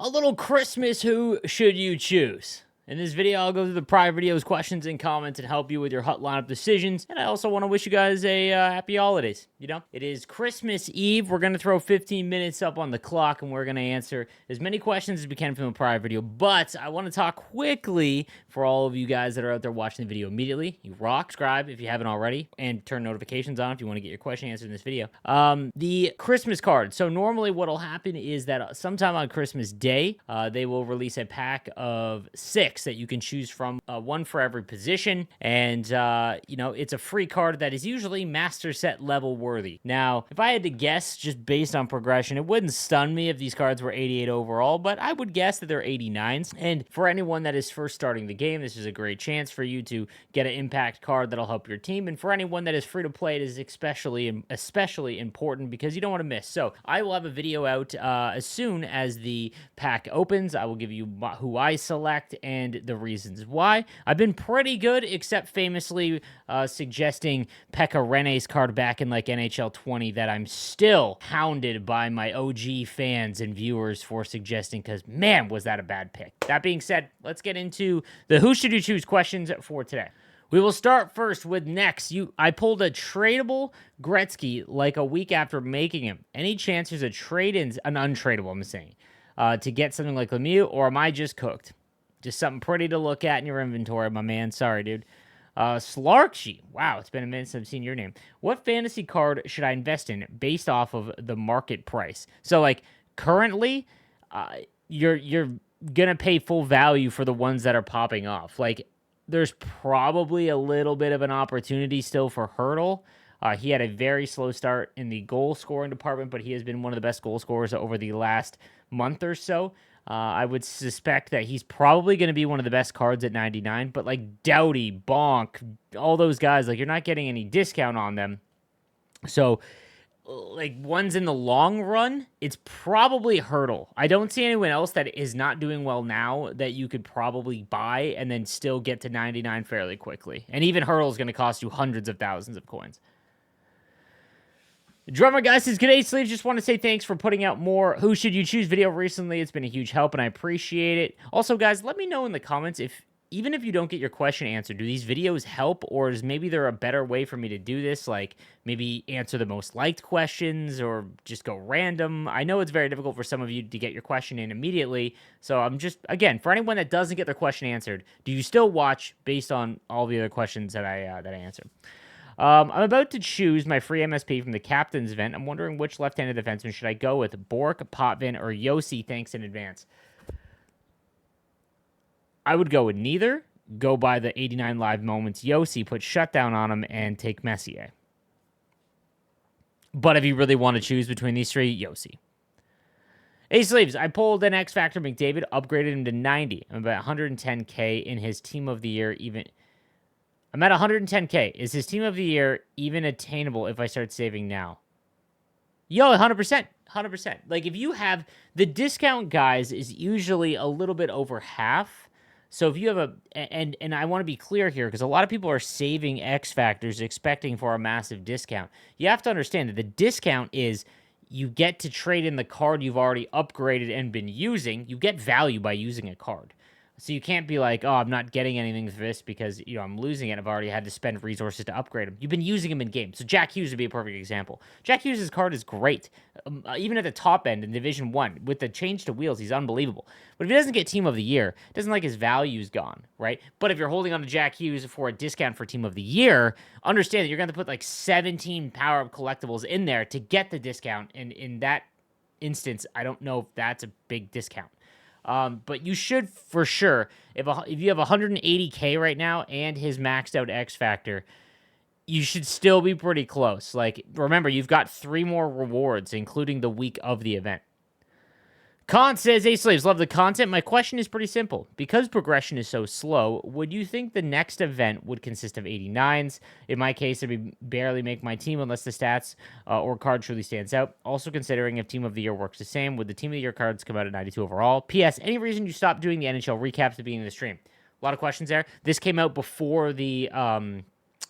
A little Christmas who should you choose? In this video, I'll go through the prior videos, questions, and comments and help you with your HUT lineup decisions. And I also want to wish you guys a happy holidays. You know, it is Christmas Eve. We're going to throw 15 minutes up on the clock, and we're going to answer as many questions as we can from the prior video. But I want to talk quickly for all of you guys that are out there watching the video immediately. You rock, subscribe if you haven't already, and turn notifications on if you want to get your question answered in this video. The Christmas card. So normally what will happen is that sometime on Christmas Day, they will release a pack of 6 that you can choose from, one for every position, and you know, it's a free card that is usually master set level worthy. Now, if I had to guess just based on progression, it wouldn't stun me if these cards were 88 overall, but I would guess that they're 89s. And for anyone that is first starting the game, this is a great chance for you to get an impact card that'll help your team. And for anyone that is free to play, it is especially important because you don't want to miss. So I will have a video out as soon as the pack opens. I will give you who I select and the reasons why. I've been pretty good, except famously suggesting Pekka Rinne's card back in like NHL 20 that I'm still hounded by my OG fans and viewers for suggesting, because man, was that a bad pick. That being said, let's get into the who should you choose questions for today. We will start first with next. I pulled a tradable Gretzky like a week after making him. Any chance there's a trade-in, an untradeable, I'm saying, to get something like Lemieux, or am I just cooked? Just something pretty to look at in your inventory, my man. Sorry, dude. Slarkshy. Wow, it's been a minute since I've seen your name. What fantasy card should I invest in based off of the market price? So, like, currently, you're gonna pay full value for the ones that are popping off. Like, there's probably a little bit of an opportunity still for Hurdle. He had a very slow start in the goal scoring department, but he has been one of the best goal scorers over the last month or so. I would suspect that he's probably going to be one of the best cards at 99, but like Doughty, Bonk, all those guys, like, you're not getting any discount on them. So, like, ones in the long run, it's probably Hurdle. I don't see anyone else that is not doing well now that you could probably buy and then still get to 99 fairly quickly. And even Hurdle is going to cost you hundreds of thousands of coins. Drummer Guy says, "G'day, Sleeves. Just want to say thanks for putting out more Who Should You Choose video recently. It's been a huge help, and I appreciate it. Also, guys, let me know in the comments even if you don't get your question answered, do these videos help, or is maybe there a better way for me to do this? Like, maybe answer the most liked questions, or just go random. I know it's very difficult for some of you to get your question in immediately, so I'm just, again, for anyone that doesn't get their question answered, do you still watch based on all the other questions that I answer? I'm about to choose my free MSP from the captain's event. I'm wondering which left-handed defenseman should I go with, Bork, Potvin, or Yossi? Thanks in advance. I would go with neither. Go by the 89 live moments Yossi, put shutdown on him, and take Messier. But if you really want to choose between these three, Yossi. Hey, Sleeves, I pulled an X Factor McDavid, upgraded him to 90. I'm about 110K in his team of the year, even... I'm at 110K. Is his team of the year even attainable if I start saving now? Yo, 100%. 100%. Like, if you have... The discount, guys, is usually a little bit over half. So if you have a... And I want to be clear here, because a lot of people are saving X Factors expecting for a massive discount. You have to understand that the discount is... You get to trade in the card you've already upgraded and been using. You get value by using a card. So you can't be like, oh, I'm not getting anything for this because, you know, I'm losing it. I've already had to spend resources to upgrade them. You've been using them in game. So Jack Hughes would be a perfect example. Jack Hughes' card is great. Even at the top end in Division 1, with the change to wheels, he's unbelievable. But if he doesn't get Team of the Year, it doesn't like his value's gone, right? But if you're holding on to Jack Hughes for a discount for Team of the Year, understand that you're going to put like 17 power-up collectibles in there to get the discount. And in that instance, I don't know if that's a big discount. But you should, for sure, if you have 180K right now and his maxed out X Factor, you should still be pretty close. Like, remember, you've got 3 more rewards, including the week of the event. Con says, "Hey, Slaves, love the content. My question is pretty simple. Because progression is so slow, would you think the next event would consist of 89s? In my case, it would barely make my team unless the stats or card truly stands out. Also considering if Team of the Year works the same, would the Team of the Year cards come out at 92 overall? P.S. Any reason you stopped doing the NHL recaps at the beginning of the stream?" A lot of questions there. This came out before the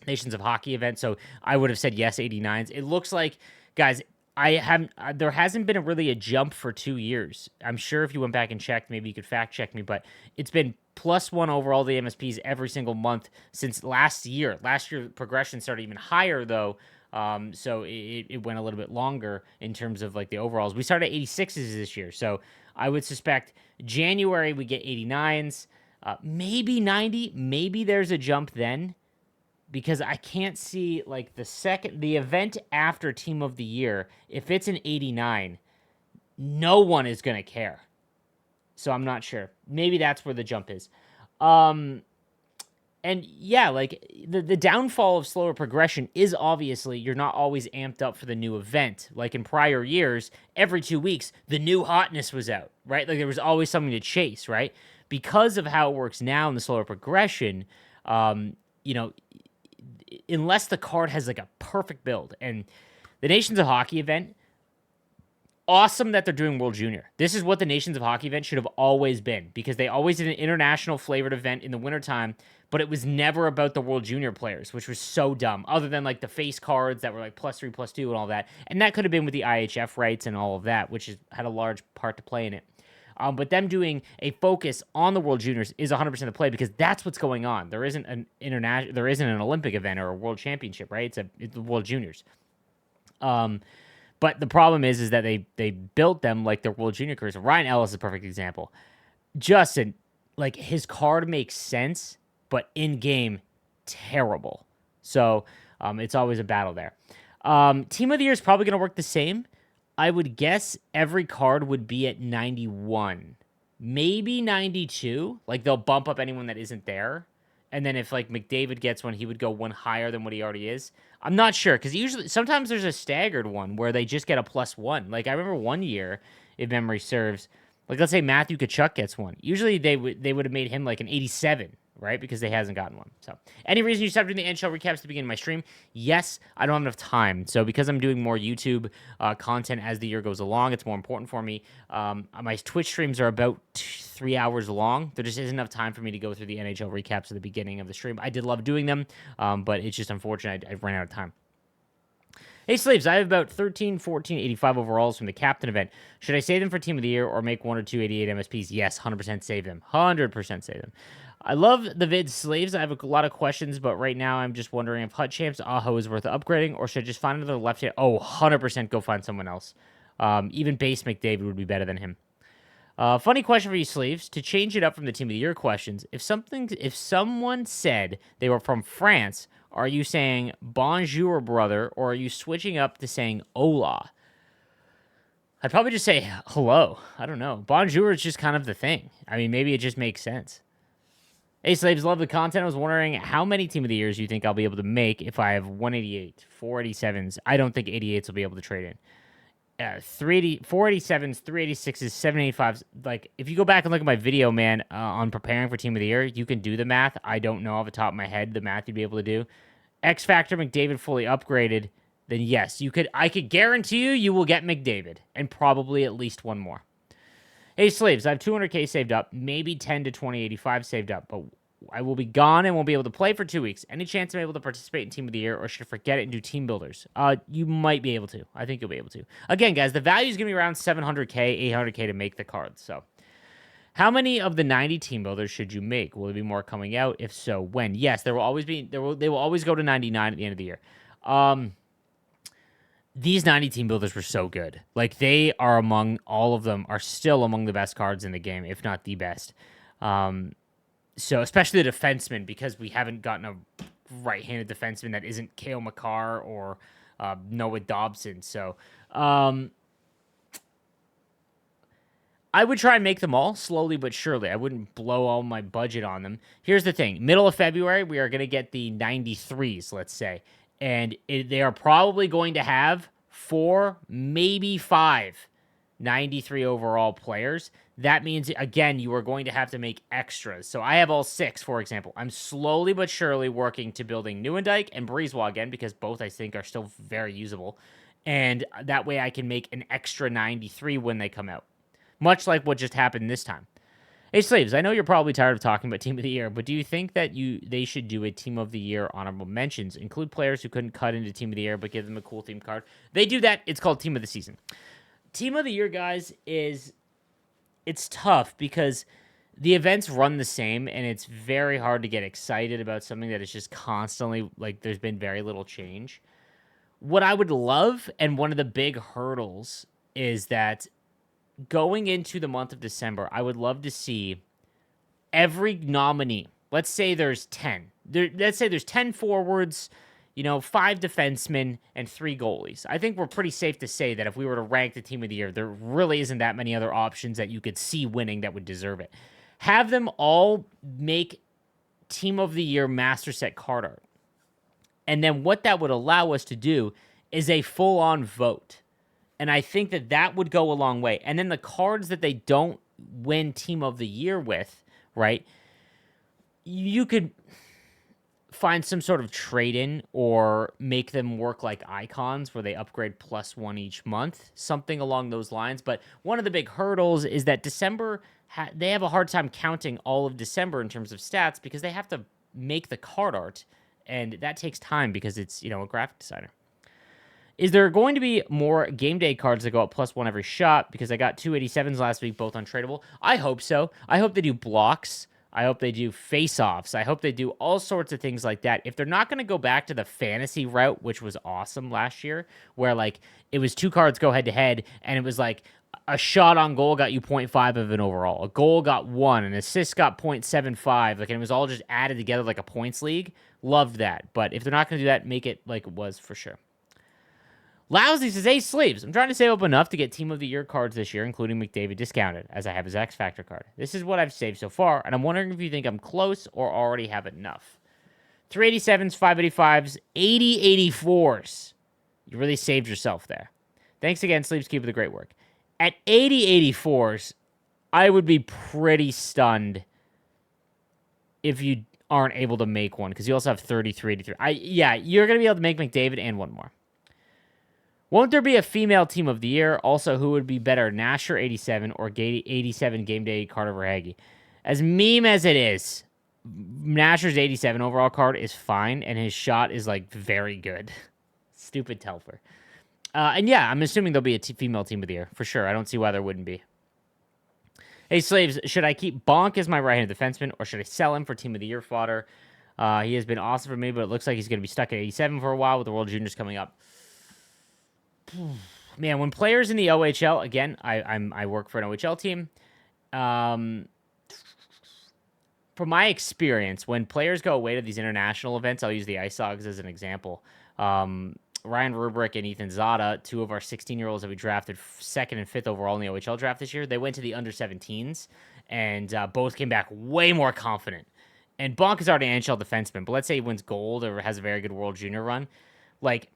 Nations of Hockey event, so I would have said yes, 89s. It looks like, guys, I haven't. There hasn't been really a jump for 2 years. I'm sure if you went back and checked, maybe you could fact check me, but it's been +1 over all the MSPs every single month since last year. Last year, progression started even higher though, so it went a little bit longer in terms of like the overalls. We started at 86s this year, so I would suspect January we get 89s, maybe 90. Maybe there's a jump then, because I can't see like the event after Team of the Year, if it's an 89, no one is going to care. So I'm not sure. Maybe that's where the jump is. And yeah, like the downfall of slower progression is obviously you're not always amped up for the new event. Like in prior years, every 2 weeks, the new hotness was out, right? Like there was always something to chase, right? Because of how it works now in the slower progression, you know, unless the card has like a perfect build. And the Nations of Hockey event, awesome that they're doing World Junior. This is what the Nations of Hockey event should have always been, because they always did an international flavored event in the wintertime, but it was never about the World Junior players, which was so dumb, other than like the face cards that were like +3, +2 and all that. And that could have been with the IHF rights and all of that, which had a large part to play in it. But them doing a focus on the World Juniors is 100% the play, because that's what's going on. There isn't an Olympic event or a World Championship, right? It's the World Juniors. But the problem is that they built them like their World Junior careers. Ryan Ellis is a perfect example. Justin, like his card makes sense, but in game, terrible. So it's always a battle there. Team of the Year is probably going to work the same. I would guess every card would be at 91, maybe 92. Like they'll bump up anyone that isn't there. And then if like McDavid gets one, he would go one higher than what he already is. I'm not sure, because sometimes there's a staggered one where they just get a +1. Like I remember one year, if memory serves, like let's say Matthew Tkachuk gets one. Usually they would have made him like an 87, right? Because they hasn't gotten one. So any reason you stopped doing the NHL recaps at the beginning of my stream? Yes, I don't have enough time. So because I'm doing more YouTube content as the year goes along, it's more important for me. My Twitch streams are about 3 hours long. There just isn't enough time for me to go through the NHL recaps at the beginning of the stream. I did love doing them, but it's just unfortunate I ran out of time. Hey, Slaves, I have about 13, 14, 85 overalls from the Captain event. Should I save them for Team of the Year or make 1 or 2 88 MSPs? Yes, 100% save them. 100% save them. I love the vid, Slaves. I have a lot of questions, but right now I'm just wondering if Hut Champs Aho is worth upgrading, or should I just find another left hand? Oh, 100% go find someone else. Even base McDavid would be better than him. Funny question for you, Slaves. To change it up from the Team of the Year questions, if someone said they were from France, are you saying bonjour, brother, or are you switching up to saying hola? I'd probably just say hello. I don't know. Bonjour is just kind of the thing. I mean, maybe it just makes sense. Hey, Slaves, love the content. I was wondering how many Team of the Years you think I'll be able to make if I have 188, 487s. I don't think 88s will be able to trade in. 487s, 386s, 785s. Like, if you go back and look at my video, man, on preparing for Team of the Year, you can do the math. I don't know off the top of my head the math you'd be able to do. X Factor McDavid fully upgraded, then yes, I could guarantee you will get McDavid, and probably at least one more. Hey, Slaves, I have 200K saved up, maybe 10 to 2085 saved up, but I will be gone and won't be able to play for 2 weeks. Any chance I'm able to participate in Team of the Year, or should I forget it and do team builders? You might be able to. I think you'll be able to. Again, guys, the value is going to be around 700K, 800K to make the cards. So, how many of the 90 team builders should you make? Will there be more coming out? If so, when? Yes, they will always go to 99 at the end of the year. These 90 team builders were so good. Like, they are all of them are still among the best cards in the game, if not the best. So, especially the defenseman, because we haven't gotten a right-handed defenseman that isn't Cale Makar or Noah Dobson. So, I would try and make them all slowly but surely. I wouldn't blow all my budget on them. Here's the thing. Middle of February, we are going to get the 93s, let's say. And they are probably going to have 4, maybe 5 93 overall players. That means, again, you are going to have to make extras. So I have all 6, for example. I'm slowly but surely working to building Nieuwendyk and Breezewell again, because both, I think, are still very usable. And that way I can make an extra 93 when they come out. Much like what just happened this time. Hey, Slaves, I know you're probably tired of talking about Team of the Year, but do you think that they should do a Team of the Year honorable mentions? Include players who couldn't cut into Team of the Year, but give them a cool theme card. They do that. It's called Team of the Season. Team of the Year, guys, it's tough because the events run the same, and it's very hard to get excited about something that is just constantly, like, there's been very little change. What I would love, and one of the big hurdles, is that going into the month of December, I would love to see every nominee. Let's say there's 10. Let's say there's 10 forwards, 5 defensemen, and 3 goalies. I think we're pretty safe to say that if we were to rank the Team of the Year, there really isn't that many other options that you could see winning that would deserve it. Have them all make Team of the Year master set card art. And then what that would allow us to do is a full-on vote. And I think that would go a long way. And then the cards that they don't win Team of the Year with, right, you could find some sort of trade-in or make them work like icons where they upgrade +1 each month, something along those lines. But one of the big hurdles is that December, they have a hard time counting all of December in terms of stats because they have to make the card art, and that takes time because it's, a graphic designer. Is there going to be more game day cards that go up +1 every shot? Because I got 287s last week, both untradeable. I hope so. I hope they do blocks. I hope they do face-offs. I hope they do all sorts of things like that. If they're not going to go back to the fantasy route, which was awesome last year, where, like, it was 2 cards go head-to-head, and it was like a shot on goal got you 0.5 of an overall. A goal got 1. An assist got 0.75. Like, and it was all just added together like a points league. Loved that. But if they're not going to do that, make it like it was for sure. Lousy says, hey, Sleeves, I'm trying to save up enough to get Team of the Year cards this year, including McDavid discounted, as I have his X Factor card. This is what I've saved so far, and I'm wondering if you think I'm close or already have enough. 387s, 585s, 8084s. You really saved yourself there. Thanks again, Sleeves. Keep up the great work. At 8084s, I would be pretty stunned if you aren't able to make one, because you also have 3383. Yeah, you're going to be able to make McDavid and one more. Won't there be a female Team of the Year? Also, who would be better, Nasher 87 or 87 Game Day Carter Verhaeghe? As meme as it is, Nasher's 87 overall card is fine, and his shot is, like, very good. Stupid Telfer. And yeah, I'm assuming there'll be a female Team of the Year, for sure. I don't see why there wouldn't be. Hey, Slaves, should I keep Bonk as my right-handed defenseman, or should I sell him for Team of the Year fodder? He has been awesome for me, but it looks like he's going to be stuck at 87 for a while with the World Juniors coming up. Man, when players in the OHL, again, I work for an OHL team. From my experience, when players go away to these international events, I'll use the Ice Dogs as an example. Ryan Rubrick and Ethan Zada, 2 of our 16-year-olds that we drafted 2nd and 5th overall in the OHL draft this year, they went to the under-17s, and both came back way more confident. And Bonk is already an NHL defenseman, but let's say he wins gold or has a very good World Junior run. Like,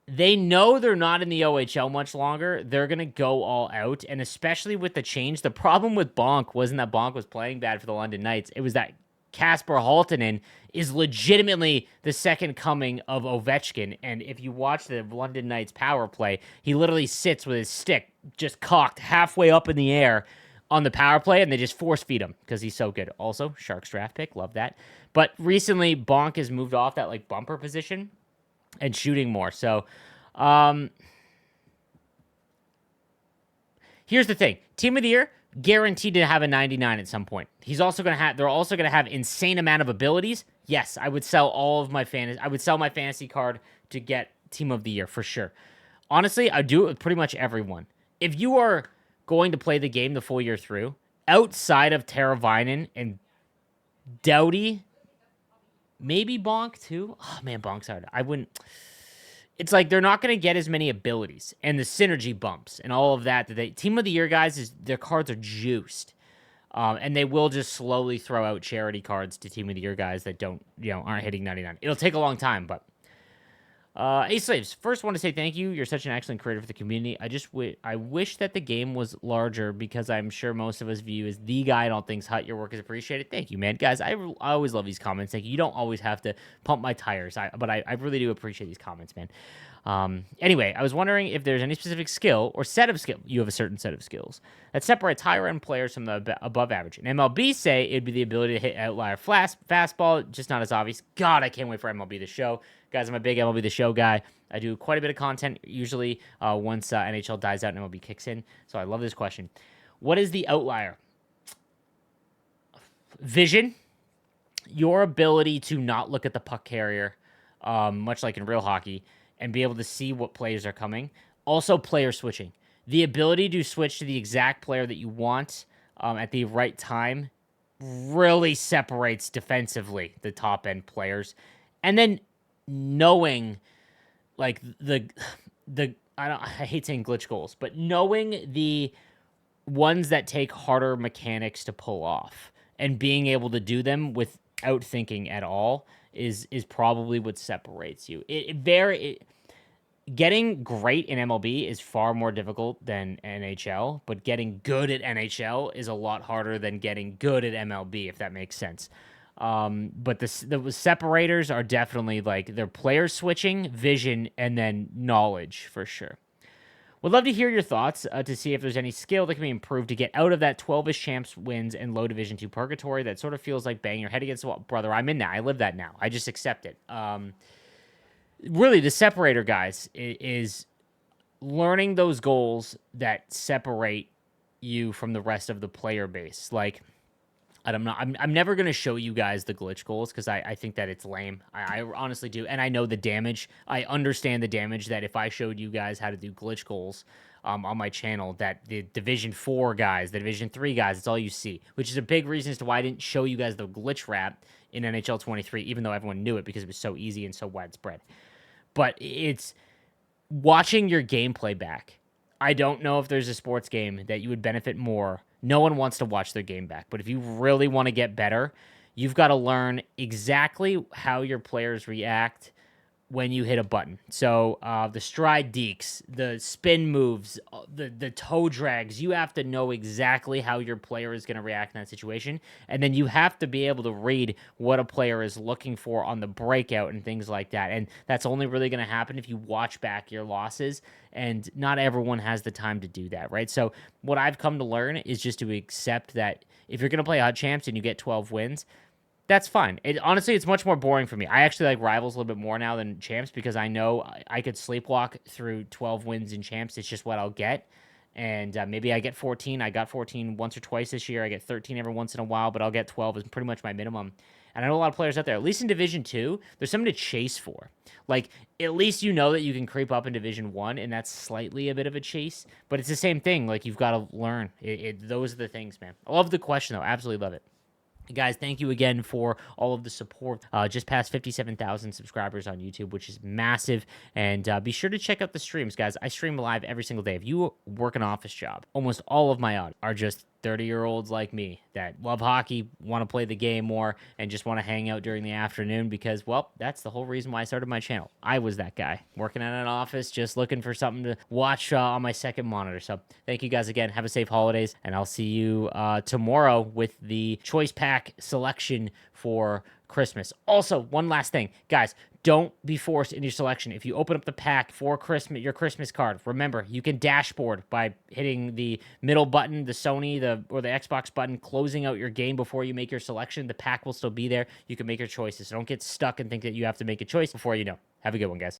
they know they're not in the OHL much longer. They're going to go all out, and especially with the change, the problem with Bonk wasn't that Bonk was playing bad for the London Knights. It was that Kasper Halttunen is legitimately the second coming of Ovechkin, and if you watch the London Knights power play, he literally sits with his stick just cocked halfway up in the air on the power play, and they just force feed him because he's so good. Also, Sharks draft pick, love that. But recently, Bonk has moved off that, like, bumper position and shooting more. So, here's the thing. Team of the Year, guaranteed to have a 99 at some point. They're also going to have insane amount of abilities. Yes, I would sell all of my fantasy. I would sell my fantasy card to get Team of the Year for sure. Honestly, I do it with pretty much everyone. If you are going to play the game the full year through, outside of Teravainen and Doughty, maybe Bonk too. Oh man, Bonk's hard. I wouldn't. It's like they're not going to get as many abilities and the synergy bumps and all of that. Team of the Year guys, their cards are juiced, and they will just slowly throw out charity cards to Team of the Year guys that aren't hitting 99. It'll take a long time, but. Hey Slaves, first want to say thank you. You're such an excellent creator for the community. I wish that the game was larger because I'm sure most of us view you as the guy in all things Hut. Your work is appreciated. Thank you, man. Guys, I always love these comments. Thank you. You don't always have to pump my tires, but I really do appreciate these comments, man. Anyway, I was wondering if there's any specific skill or set of skill. You have a certain set of skills that separates higher end players from the above average. And MLB say it'd be the ability to hit outlier fastball, just not as obvious. God, I can't wait for MLB The Show. Guys, I'm a big MLB The Show guy. I do quite a bit of content, usually once NHL dies out and MLB kicks in. So I love this question. What is the outlier? Vision, your ability to not look at the puck carrier, much like in real hockey, and be able to see what players are coming. Also, player switching. The ability to switch to the exact player that you want at the right time really separates defensively the top end players. And then knowing like the I hate saying glitch goals, but knowing the ones that take harder mechanics to pull off and being able to do them without thinking at all is probably what separates you. Getting great in MLB is far more difficult than NHL, but getting good at NHL is a lot harder than getting good at MLB, if that makes sense. But the separators are definitely like they're player switching, vision, and then knowledge for sure. Would love to hear your thoughts to see if there's any skill that can be improved to get out of that 12-ish champs wins and low Division 2 purgatory that sort of feels like banging your head against the wall. Brother, I'm in that. I live that now. I just accept it. Really, the separator, guys, is learning those goals that separate you from the rest of the player base. Like, I'm never going to show you guys the glitch goals because I think that it's lame. I honestly do. And I know the damage. I understand the damage that if I showed you guys how to do glitch goals on my channel, that the Division 4 guys, the Division 3 guys, it's all you see, which is a big reason as to why I didn't show you guys the glitch wrap in NHL 23, even though everyone knew it because it was so easy and so widespread. But it's watching your gameplay back. I don't know if there's a sports game that you would benefit more. No one wants to watch their game back. But if you really want to get better, you've got to learn exactly how your players react when you hit a button. So the stride dekes, the spin moves, the toe drags, you have to know exactly how your player is going to react in that situation. And then you have to be able to read what a player is looking for on the breakout and things like that. And that's only really going to happen if you watch back your losses. And not everyone has the time to do that, right? So what I've come to learn is just to accept that if you're going to play HUT Champs and you get 12 wins, that's fine. Honestly, it's much more boring for me. I actually like Rivals a little bit more now than Champs because I know I could sleepwalk through 12 wins in Champs. It's just what I'll get. And maybe I get 14. I got 14 once or twice this year. I get 13 every once in a while, but I'll get 12 is pretty much my minimum. And I know a lot of players out there, at least in Division 2, there's something to chase for. Like, at least you know that you can creep up in Division 1, and that's slightly a bit of a chase. But it's the same thing. Like, you've got to learn. Those are the things, man. I love the question, though. Absolutely love it. Guys, thank you again for all of the support. Just past 57,000 subscribers on YouTube, which is massive. And be sure to check out the streams, guys. I stream live every single day. If you work an office job, almost all of my audience are just 30-year-olds like me that love hockey, want to play the game more, and just want to hang out during the afternoon because, well, that's the whole reason why I started my channel. I was that guy, working at an office, just looking for something to watch on my second monitor. So thank you guys again. Have a safe holidays, and I'll see you tomorrow with the choice pack selection for Christmas. Also, one last thing, guys, don't be forced in your selection. If you open up the pack for Christmas, your Christmas card, remember, you can dashboard by hitting the middle button, the Sony or the Xbox button, closing out your game before you make your selection. The pack will still be there. You can make your choices. So don't get stuck and think that you have to make a choice before you know. Have a good one, guys.